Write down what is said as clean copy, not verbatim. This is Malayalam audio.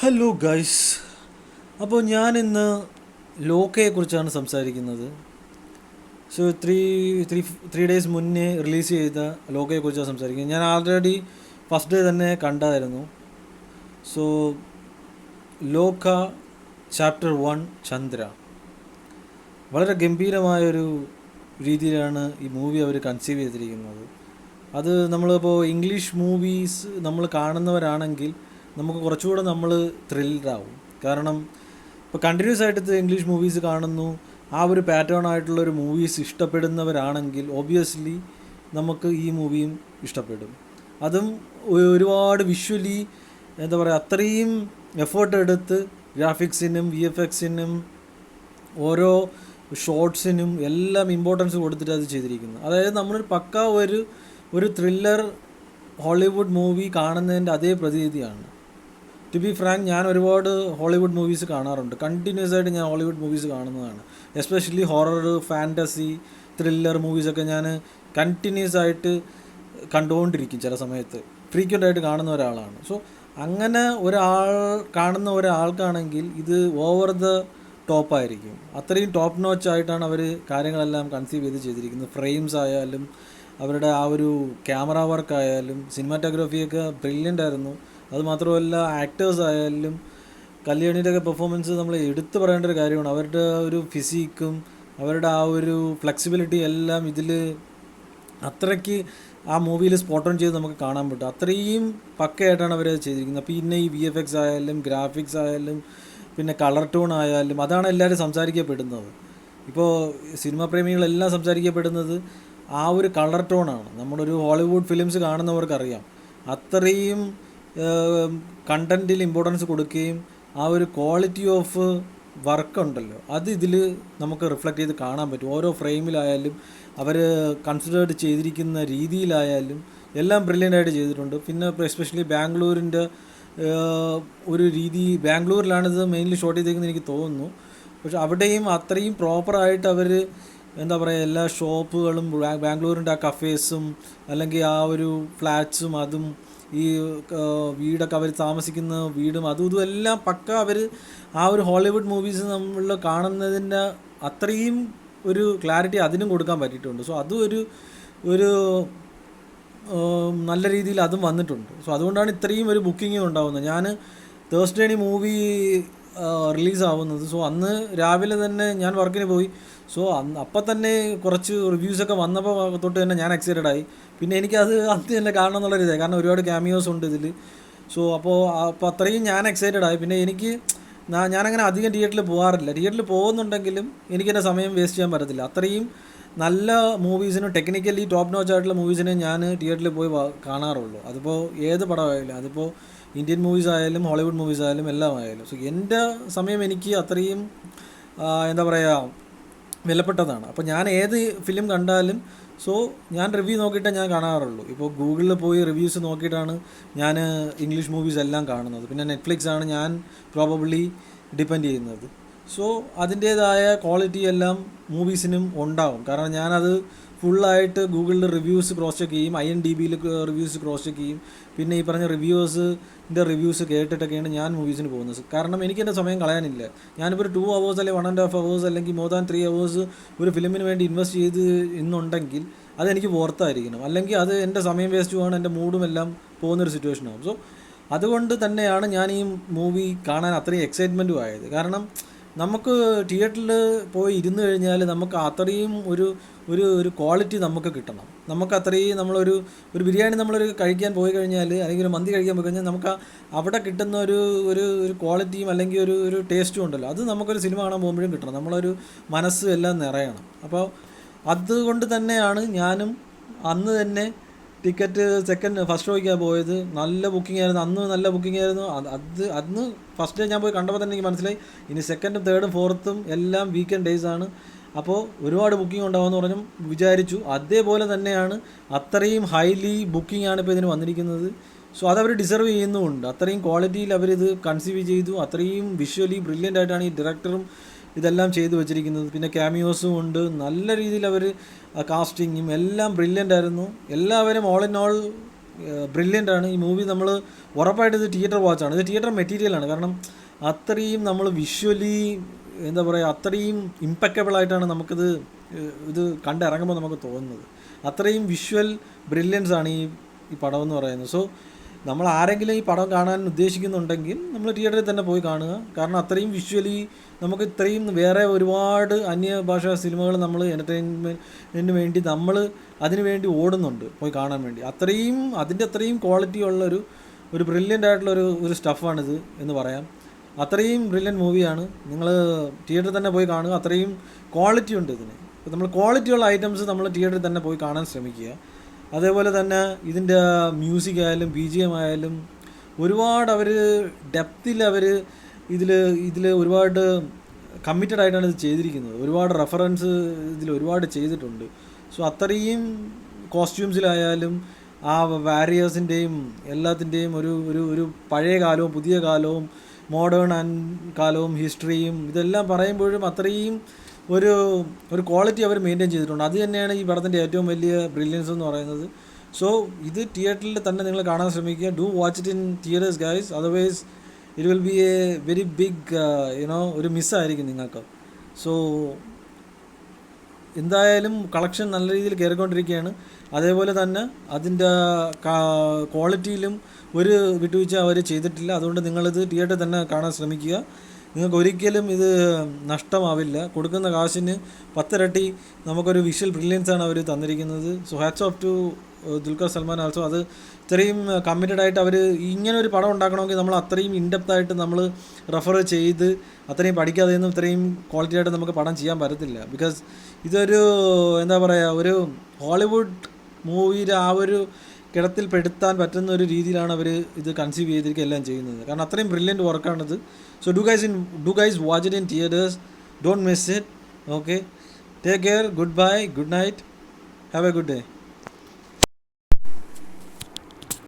Hello guys. അപ്പോൾ ഞാൻ ഇന്ന് ലോക്കയെക്കുറിച്ചാണ് സംസാരിക്കുന്നത്. സോ ത്രീ ഡേയ്സ് മുന്നേ റിലീസ് ചെയ്ത ലോക്കയെക്കുറിച്ചാണ് സംസാരിക്കുന്നത്. ഞാൻ ആൾറെഡി ഫസ്റ്റ് ഡേ തന്നെ കണ്ടായിരുന്നു. സോ ലോക ചാപ്റ്റർ 1 ചന്ദ്ര വളരെ ഗംഭീരമായൊരു രീതിയിലാണ് ഈ മൂവി അവർ കൺസീവ് ചെയ്തിരിക്കുന്നത്. അത് നമ്മളിപ്പോൾ ഇംഗ്ലീഷ് മൂവീസ് നമ്മൾ കാണുന്നവരാണെങ്കിൽ നമുക്ക് കുറച്ചുകൂടെ നമ്മൾ ത്രില്ഡാവും. കാരണം ഇപ്പോൾ കണ്ടിന്യൂസ് ആയിട്ട് ഇംഗ്ലീഷ് മൂവീസ് കാണുന്നു, ആ ഒരു പാറ്റേൺ ആയിട്ടുള്ളൊരു മൂവീസ് ഇഷ്ടപ്പെടുന്നവരാണെങ്കിൽ ഒബ്വിയസ്ലി നമുക്ക് ഈ മൂവിയും ഇഷ്ടപ്പെടും. അതും ഒരുപാട് വിഷ്വലി എന്താ പറയുക, അത്രയും എഫേർട്ട് എടുത്ത് ഗ്രാഫിക്സിനും VFXനും ഓരോ ഷോർട്സിനും എല്ലാം ഇമ്പോർട്ടൻസ് കൊടുത്തിട്ട് അത് ചെയ്തിരിക്കുന്നു. അതായത് നമ്മളൊരു പക്ക ഒരു ത്രില്ലർ ഹോളിവുഡ് മൂവി കാണുന്നതിൻ്റെ അതേ പ്രതീതിയാണ്. ടു ബി ഫ്രാങ്ക്, ഞാൻ ഒരുപാട് ഹോളിവുഡ് മൂവീസ് കാണാറുണ്ട്. കണ്ടിന്യൂസ് ആയിട്ട് ഞാൻ ഹോളിവുഡ് മൂവീസ് കാണുന്നതാണ്. എസ്പെഷ്യലി ഹൊറർ, ഫാൻറ്റസി, ത്രില്ലർ മൂവീസൊക്കെ ഞാൻ കണ്ടിന്യൂസ് ആയിട്ട് കണ്ടുകൊണ്ടിരിക്കും. ചില സമയത്ത് ഫ്രീക്വൻ്റ് ആയിട്ട് കാണുന്ന ഒരാളാണ്. സോ അങ്ങനെ കാണുന്ന ഒരാൾക്കാണെങ്കിൽ ഇത് ഓവർ ദ ടോപ്പായിരിക്കും. അത്രയും ടോപ്പ് നോച്ച് ആയിട്ടാണ് അവർ കാര്യങ്ങളെല്ലാം കൺസീവ് ചെയ്തിരിക്കുന്നത്. ഫ്രെയിംസ് ആയാലും അവരുടെ ആ ഒരു ക്യാമറ വർക്ക് ആയാലും സിനിമാറ്റോഗ്രാഫിയൊക്കെ ബ്രില്യൻ്റ് ആയിരുന്നു. അതുമാത്രമല്ല ആക്ടേഴ്സ് ആയാലും കല്യാണിയുടെയൊക്കെ പെർഫോമൻസ് നമ്മൾ എടുത്തു പറയേണ്ട ഒരു കാര്യമാണ്. അവരുടെ ഒരു ഫിസിക്കും അവരുടെ ആ ഒരു ഫ്ലെക്സിബിലിറ്റി എല്ലാം ഇതിൽ അത്രയ്ക്ക് ആ മൂവിയിൽ സ്പോട്ട് ഓൺ ചെയ്ത് നമുക്ക് കാണാൻ പറ്റും. അത്രയും പക്കയായിട്ടാണ് അവർ ചെയ്തിരിക്കുന്നത്. പിന്നെ ഈ VFX ആയാലും ഗ്രാഫിക്സ് ആയാലും പിന്നെ കളർ ടോൺ ആയാലും അതാണ് എല്ലാവരും സംസാരിക്കപ്പെടുന്നത്. ഇപ്പോൾ സിനിമാ പ്രേമികളെല്ലാം സംസാരിക്കപ്പെടുന്നത് ആ ഒരു കളർ ടോണാണ്. നമ്മളൊരു ഹോളിവുഡ് ഫിലിംസ് കാണുന്നവർക്കറിയാം അത്രയും കണ്ടൻറ്റിൽ ഇമ്പോർട്ടൻസ് കൊടുക്കുകയും ആ ഒരു ക്വാളിറ്റി ഓഫ് വർക്ക് ഉണ്ടല്ലോ അത് ഇതിൽ നമുക്ക് റിഫ്ലക്റ്റ് ചെയ്ത് കാണാൻ പറ്റും. ഓരോ ഫ്രെയിമിലായാലും അവർ കൺസിഡേർഡ് ചെയ്തിരിക്കുന്ന രീതിയിലായാലും എല്ലാം ബ്രില്യൻ്റ് ആയിട്ട് ചെയ്തിട്ടുണ്ട്. പിന്നെ എസ്പെഷ്യലി ബാംഗ്ലൂരിൻ്റെ ഒരു രീതി, ബാംഗ്ലൂരിലാണിത് മെയിൻലി ഷോട്ട് ചെയ്തേക്കുന്നത് എനിക്ക് തോന്നുന്നു. പക്ഷെ അവിടെയും അത്രയും പ്രോപ്പറായിട്ട് അവർ എന്താ പറയുക, എല്ലാ ഷോപ്പുകളും ബാംഗ്ലൂരിൻ്റെ ആ കഫേസും അല്ലെങ്കിൽ ആ ഒരു ഫ്ലാറ്റ്സും അതും ഈ വീടൊക്കെ അവർ താമസിക്കുന്ന വീടും അതും ഇതും എല്ലാം പക്ക അവർ ആ ഒരു ഹോളിവുഡ് മൂവീസ് നമ്മൾ കാണുന്നതിൻ്റെ അത്രയും ഒരു ക്ലാരിറ്റി അതിനും കൊടുക്കാൻ പറ്റിയിട്ടുണ്ട്. സോ അതും ഒരു നല്ല രീതിയിൽ അതും വന്നിട്ടുണ്ട്. സോ അതുകൊണ്ടാണ് ഇത്രയും ഒരു ബുക്കിംഗ് ഉണ്ടാകുന്നത്. ഞാൻ തേഴ്സ്ഡേയാണ് ഈ മൂവി റിലീസാവുന്നത്. സോ അന്ന് രാവിലെ തന്നെ ഞാൻ വർക്കിന് പോയി. സോ അപ്പം തന്നെ കുറച്ച് റിവ്യൂസൊക്കെ വന്നപ്പോൾ തൊട്ട് തന്നെ ഞാൻ എക്സൈറ്റഡ് ആയി. പിന്നെ എനിക്കത് അന്ന് തന്നെ കാണണം എന്നുള്ളൊരു ഇതായി, കാരണം ഒരുപാട് ക്യാമിയോസ് ഉണ്ട് ഇതിൽ. സോ അപ്പോൾ അത്രയും ഞാൻ എക്സൈറ്റഡ് ആയി. പിന്നെ ഞാനങ്ങനെ അധികം തിയേറ്ററിൽ പോകാറില്ല. തിയേറ്ററിൽ പോകുന്നുണ്ടെങ്കിലും എനിക്കെൻ്റെ സമയം വേസ്റ്റ് ചെയ്യാൻ പറ്റത്തില്ല. അത്രയും നല്ല മൂവീസിനും ടെക്നിക്കലി ടോപ്പ് നോച്ച് ആയിട്ടുള്ള മൂവീസിനെ ഞാൻ തിയേറ്ററിൽ പോയി കാണാറുള്ളൂ. അതിപ്പോൾ ഏത് പടമായാലും, അതിപ്പോൾ ഇന്ത്യൻ മൂവീസ് ആയാലും ഹോളിവുഡ് മൂവീസ് ആയാലും എല്ലാം ആയാലും. സോ എൻ്റെ സമയം എനിക്ക് അത്രയും എന്താ പറയുക വിലപ്പെട്ടതാണ്. അപ്പോൾ ഞാൻ ഏത് ഫിലിം കണ്ടാലും ഞാൻ റിവ്യൂ നോക്കിയിട്ടേ ഞാൻ കാണാറുള്ളൂ. ഇപ്പോൾ ഗൂഗിളിൽ പോയി റിവ്യൂസ് നോക്കിയിട്ടാണ് ഞാൻ ഇംഗ്ലീഷ് മൂവീസ് എല്ലാം കാണുന്നത്. പിന്നെ നെറ്റ്ഫ്ലിക്സ് ആണ് ഞാൻ പ്രോബബ്ലി ഡിപ്പെൻഡ് ചെയ്യുന്നത്. സോ അതിൻ്റേതായ ക്വാളിറ്റി എല്ലാം മൂവീസിനും ഉണ്ടാവും. കാരണം ഞാനത് ഫുള്ളായിട്ട് ഗൂഗിളിൽ റിവ്യൂസ് ക്രോസ് ചെക്ക് ചെയ്യും, IMDbയിൽ റിവ്യൂസ് ക്രോസ് ചെക്ക് ചെയ്യും. പിന്നെ ഈ പറഞ്ഞ റിവ്യൂസിൻ്റെ റിവ്യൂസ് കേട്ടിട്ടൊക്കെയാണ് ഞാൻ മൂവീസിന് പോകുന്നത്. കാരണം എനിക്കെൻ്റെ സമയം കളയാനില്ല. ഞാനിപ്പോൾ ഒരു 2 hours അല്ലെങ്കിൽ 1.5 hours അല്ലെങ്കിൽ more than 3 hours ഒരു ഫിലിമിന് വേണ്ടി ഇൻവെസ്റ്റ് ചെയ്ത് ഇന്നുണ്ടെങ്കിൽ അതെനിക്ക് പുറത്തായിരിക്കണം. അല്ലെങ്കിൽ അത് എൻ്റെ സമയം വേസ്റ്റ് പോകാൻ എൻ്റെ മൂഡും എല്ലാം പോകുന്നൊരു സിറ്റുവേഷനാകും. സോ അതുകൊണ്ട് തന്നെയാണ് ഞാൻ ഈ മൂവി കാണാൻ അത്രയും എക്സൈറ്റ്മെൻറ്റും ആയത്. കാരണം നമുക്ക് തിയേറ്ററിൽ പോയി ഇരുന്ന് കഴിഞ്ഞാൽ നമുക്ക് അത്രയും ഒരു ക്വാളിറ്റി നമുക്ക് കിട്ടണം. നമുക്ക് അത്രയും നമ്മളൊരു ബിരിയാണി നമ്മളൊരു കഴിക്കാൻ പോയി കഴിഞ്ഞാൽ അല്ലെങ്കിൽ ഒരു മന്തി കഴിക്കാൻ പോയി കഴിഞ്ഞാൽ നമുക്ക് അവിടെ കിട്ടുന്ന ഒരു ക്വാളിറ്റിയും അല്ലെങ്കിൽ ഒരു ടേസ്റ്റും ഉണ്ടല്ലോ, അത് നമുക്കൊരു സിനിമ കാണാൻ പോകുമ്പോഴും കിട്ടണം. നമ്മളൊരു മനസ്സ് എല്ലാം നിറയണം. അപ്പോൾ അതുകൊണ്ട് തന്നെയാണ് ഞാനും അന്ന് തന്നെ ടിക്കറ്റ് ഫസ്റ്റ് ഷോയ്ക്കാണ് പോയത്. നല്ല ബുക്കിംഗ് ആയിരുന്നു, അന്ന് നല്ല ബുക്കിംഗ് ആയിരുന്നു. അന്ന് ഫസ്റ്റ് ഡേ ഞാൻ പോയി കണ്ടപ്പോൾ തന്നെ എനിക്ക് മനസ്സിലായി ഇനി സെക്കൻഡും തേർഡും ഫോർത്തും എല്ലാം വീക്കെൻഡ് ഡേയ്സ് ആണ്. അപ്പോൾ ഒരുപാട് ബുക്കിംഗ് ഉണ്ടാകുമെന്ന് പറഞ്ഞു വിചാരിച്ചു. അതേപോലെ തന്നെയാണ്, അത്രയും ഹൈലി ബുക്കിംഗ് ആണ് ഇപ്പോൾ ഇതിന് വന്നിരിക്കുന്നത്. സോ അതവർ ഡിസർവ് ചെയ്യുന്നുമുണ്ട്. അത്രയും ക്വാളിറ്റിയിൽ അവരിത് കൺസീവ് ചെയ്തു. അത്രയും വിഷ്വലി ബ്രില്യൻ്റ് ആയിട്ടാണ് ഈ ഡയറക്ടറും ഇതെല്ലാം ചെയ്തു വെച്ചിരിക്കുന്നത്. പിന്നെ ക്യാമിയോസും ഉണ്ട്. നല്ല രീതിയിൽ അവർ കാസ്റ്റിങ്ങും എല്ലാം ബ്രില്യൻ്റ് ആയിരുന്നു. എല്ലാവരും ഓൾ ഇൻ ഓൾ ബ്രില്യൻ്റ് ആണ്. ഈ മൂവി നമ്മൾ ഉറപ്പായിട്ട് ഇത് തിയേറ്റർ വാച്ചാണ്. ഇത് തിയേറ്റർ മെറ്റീരിയലാണ്. കാരണം അത്രയും നമ്മൾ വിഷ്വലി എന്താ പറയുക, അത്രയും ഇമ്പക്കബിളായിട്ടാണ് നമുക്കിത് ഇത് കണ്ടിറങ്ങുമ്പോൾ നമുക്ക് തോന്നുന്നത്. അത്രയും വിഷ്വൽ ബ്രില്യൻസ് ആണ് ഈ പടം എന്ന് പറയുന്നത്. സോ നമ്മൾ ആരെങ്കിലും ഈ പടം കാണാൻ ഉദ്ദേശിക്കുന്നുണ്ടെങ്കിൽ നമ്മൾ തിയേറ്ററിൽ തന്നെ പോയി കാണുക. കാരണം അത്രയും വിഷ്വലി നമുക്ക് ഇത്രയും വേറെ ഒരുപാട് അന്യഭാഷാ സിനിമകൾ നമ്മൾ എൻ്റർടൈൻമെൻറ്റിന് വേണ്ടി നമ്മൾ അതിന് വേണ്ടി ഓടുന്നുണ്ട് പോയി കാണാൻ വേണ്ടി. അത്രയും അതിൻ്റെ അത്രയും ക്വാളിറ്റി ഉള്ള ഒരു ബ്രില്യൻ്റ് ആയിട്ടുള്ളൊരു സ്റ്റഫാണിത് എന്ന് പറയാം. അത്രയും ബ്രില്യൻ്റ് മൂവിയാണ്. നിങ്ങൾ തിയേറ്ററിൽ തന്നെ പോയി കാണുക. അത്രയും ക്വാളിറ്റി ഉണ്ട് ഇതിന്. അപ്പോൾ നമ്മൾ ക്വാളിറ്റിയുള്ള ഐറ്റംസ് നമ്മൾ തിയേറ്ററിൽ തന്നെ പോയി കാണാൻ ശ്രമിക്കുക. അതേപോലെ തന്നെ ഇതിൻ്റെ മ്യൂസിക് ആയാലും BGM ആയാലും ഒരുപാട് അവർ ഡെപ്തിൽ അവർ ഇതിൽ ഒരുപാട് കമ്മിറ്റഡ് ആയിട്ടാണ് ഇത് ചെയ്തിരിക്കുന്നത്. ഒരുപാട് റെഫറൻസ് ഇതിൽ ഒരുപാട് ചെയ്തിട്ടുണ്ട്. സോ അത്രയും കോസ്റ്റ്യൂംസിലായാലും ആ വാരിയേഴ്സിൻ്റെയും എല്ലാത്തിൻ്റെയും ഒരു പഴയ കാലവും പുതിയ കാലവും മോഡേൺ കാലവും ഹിസ്റ്ററിയും ഇതെല്ലാം പറയുമ്പോഴും അത്രയും ഒരു ക്വാളിറ്റി അവർ മെയിൻറ്റെയിൻ ചെയ്തിട്ടുണ്ട്. അത് തന്നെയാണ് ഈ പടത്തിൻ്റെ ഏറ്റവും വലിയ ബ്രില്യൻസ് എന്ന് പറയുന്നത്. സോ ഇത് തിയേറ്ററിൽ തന്നെ നിങ്ങൾ കാണാൻ ശ്രമിക്കുക. Do watch it in theatres guys, otherwise it will be a very big ഒരു മിസ്സായിരിക്കും നിങ്ങൾക്ക്. സോ എന്തായാലും കളക്ഷൻ നല്ല രീതിയിൽ കയറിക്കൊണ്ടിരിക്കുകയാണ്. അതേപോലെ തന്നെ അതിൻ്റെ ക്വാളിറ്റിയിലും ഒരു വിട്ടുവീഴ്ച അവർ ചെയ്തിട്ടില്ല. അതുകൊണ്ട് നിങ്ങളിത് തിയേറ്ററിൽ തന്നെ കാണാൻ ശ്രമിക്കുക. നിങ്ങൾക്ക് ഒരിക്കലും ഇത് നഷ്ടമാവില്ല. കൊടുക്കുന്ന കാശിന് 10 ഇരട്ടി നമുക്കൊരു വിഷ്വൽ ബ്രില്യൻസാണ് അവർ തന്നിരിക്കുന്നത്. So hats of two Dulquer Salman also. അത് ഇത്രയും കമ്മിറ്റഡ് ആയിട്ട് അവർ ഇങ്ങനെ ഒരു പടം ഉണ്ടാക്കണമെങ്കിൽ നമ്മൾ അത്രയും ഇൻഡെപ്തായിട്ട് നമ്മൾ റെഫർ ചെയ്ത് അത്രയും പഠിക്കാതെ ഒന്നും ഇത്രയും ക്വാളിറ്റി ആയിട്ട് നമുക്ക് പടം ചെയ്യാൻ പറ്റത്തില്ല. ബിക്കോസ് ഇതൊരു എന്താ പറയുക, ഒരു ഹോളിവുഡ് മൂവിയുടെ ആ ഒരു കിടത്തിൽ പെടുത്താൻ പറ്റുന്ന ഒരു രീതിയിലാണ് അവർ ഇത് കൺസീവ് ചെയ്തിരിക്കുക എല്ലാം ചെയ്യുന്നത്. കാരണം അത്രയും ബ്രില്യൻറ്റ് വർക്കാണിത്. So do guys watch it in theatres. Don't miss it. Okay, take care. Good bye, good night, have a good day.